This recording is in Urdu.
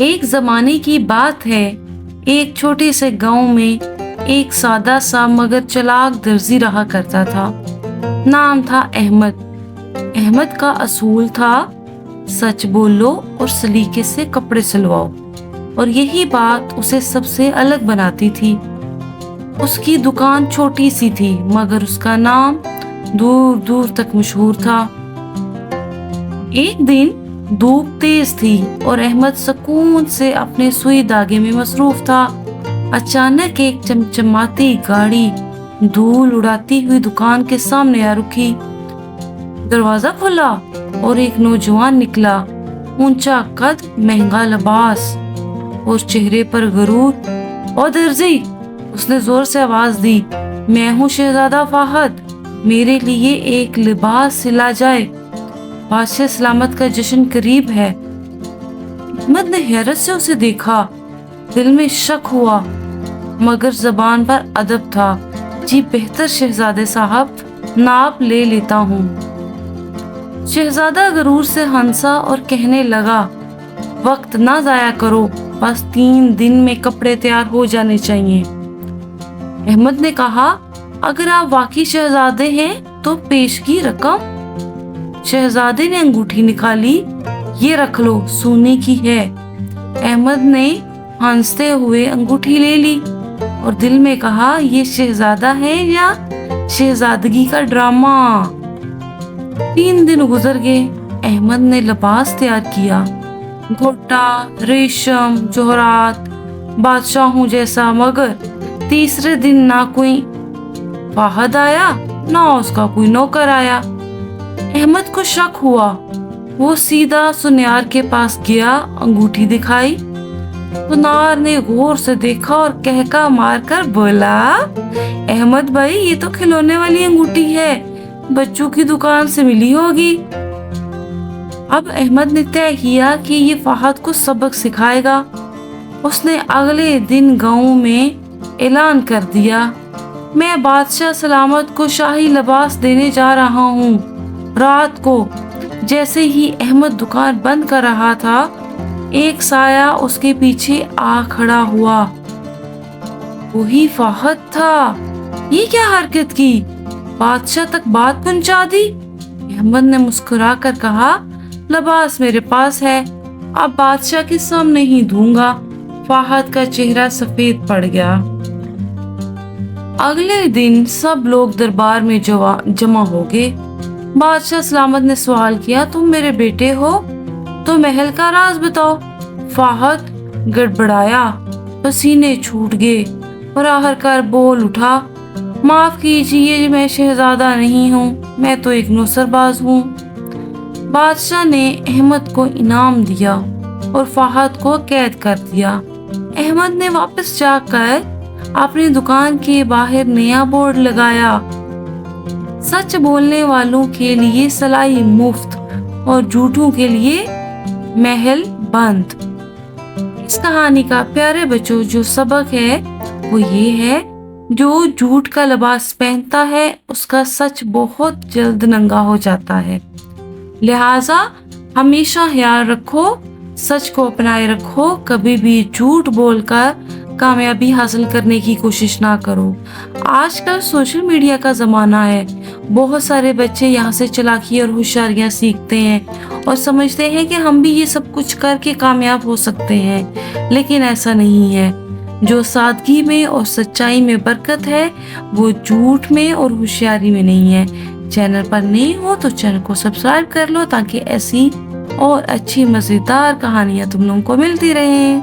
ایک زمانے کی بات ہے، ایک چھوٹے سے گاؤں میں ایک سادہ سا مگر چلاک درزی رہا کرتا تھا۔ نام تھا احمد۔ احمد کا اصول تھا سچ بولو اور سلیقے سے کپڑے سلواؤ، اور یہی بات اسے سب سے الگ بناتی تھی۔ اس کی دکان چھوٹی سی تھی مگر اس کا نام دور دور تک مشہور تھا۔ ایک دن دھوپ تیز تھی اور احمد سکون سے اپنے سوئی دھاگے میں مصروف تھا۔ اچانک ایک چمچماتی گاڑی دھول اڑاتی ہوئی دکان کے سامنے آ رکی۔ دروازہ کھلا اور ایک نوجوان نکلا، اونچا قد، مہنگا لباس اور چہرے پر غرور۔ او درزی، اس نے زور سے آواز دی، میں ہوں شہزادہ فہد، میرے لیے ایک لباس سلا جائے، بادشاہ سلامت کا جشن قریب ہے۔ احمد نے حیرت سے اسے دیکھا، دل میں شک ہوا مگر زبان پر ادب تھا۔ جی بہتر شہزادے صاحب، ناپ لے لیتا ہوں۔ شہزادہ غرور سے ہنسا اور کہنے لگا، وقت نہ ضائع کرو، بس 3 دن میں کپڑے تیار ہو جانے چاہیے۔ احمد نے کہا، اگر آپ واقعی شہزادے ہیں تو پیشگی رقم۔ شہزادے نے انگوٹھی نکالی، یہ رکھ لو، سونے کی ہے۔ احمد نے ہنستے ہوئے انگوٹھی لے لی اور دل میں کہا، یہ شہزادہ ہے یا شہزادگی کا ڈرامہ۔ 3 دن گزر گئے، احمد نے لباس تیار کیا، گھوٹا، ریشم، جوہرات، بادشاہوں جیسا، مگر تیسرے دن نہ کوئی فہد آیا نہ اس کا کوئی نوکر آیا۔ احمد کو شک ہوا، وہ سیدھا سنیار کے پاس گیا، انگوٹھی دکھائی۔ سنار نے غور سے دیکھا اور کہکا مار کر بولا، احمد بھائی، یہ تو کھلونے والی انگوٹھی ہے، بچوں کی دکان سے ملی ہوگی۔ اب احمد نے طے کیا کہ یہ فہد کو سبق سکھائے گا۔ اس نے اگلے دن گاؤں میں اعلان کر دیا، میں بادشاہ سلامت کو شاہی لباس دینے جا رہا ہوں۔ رات کو جیسے ہی احمد دکان بند کر رہا تھا، ایک سایہ اس کے پیچھے آ کھڑا ہوا۔ وہی فہد تھا۔ یہ کیا حرکت کی، بادشاہ تک بات پہنچا دی۔ احمد نے مسکرا کر کہا، لباس میرے پاس ہے، اب بادشاہ کے سامنے ہی دوں گا۔ فہد کا چہرہ سفید پڑ گیا۔ اگلے دن سب لوگ دربار میں جمع ہو گئے۔ بادشاہ سلامت نے سوال کیا، تم میرے بیٹے ہو تو محل کا راز بتاؤ۔ فہد گڑبڑایا، پسینے چھوٹ گئے اور آخرکار بول اٹھا، معاف کیجیے، میں شہزادہ نہیں ہوں، میں تو ایک نوسر باز ہوں۔ بادشاہ نے احمد کو انعام دیا اور فہد کو قید کر دیا۔ احمد نے واپس جا کر اپنی دکان کے باہر نیا بورڈ لگایا، سچ بولنے والوں کے لیے سلائی مفت اور جھوٹوں کے لیے محل بند۔ اس کہانی کا پیارے بچوں جو سبق ہے وہ یہ ہے، جو جھوٹ کا لباس پہنتا ہے اس کا سچ بہت جلد ننگا ہو جاتا ہے۔ لہٰذا ہمیشہ خیال رکھو، سچ کو اپنائے رکھو، کبھی بھی جھوٹ بول کر کامیابی حاصل کرنے کی کوشش نہ کرو۔ آج کل سوشل میڈیا کا زمانہ ہے، بہت سارے بچے یہاں سے چالاکی اور ہوشیاریاں سیکھتے ہیں اور سمجھتے ہیں کہ ہم بھی یہ سب کچھ کر کے کامیاب ہو سکتے ہیں، لیکن ایسا نہیں ہے۔ جو سادگی میں اور سچائی میں برکت ہے وہ جھوٹ میں اور ہوشیاری میں نہیں ہے۔ چینل پر نئے ہو تو چینل کو سبسکرائب کر لو تاکہ ایسی اور اچھی مزیدار کہانیاں تم لوگوں کو ملتی رہیں۔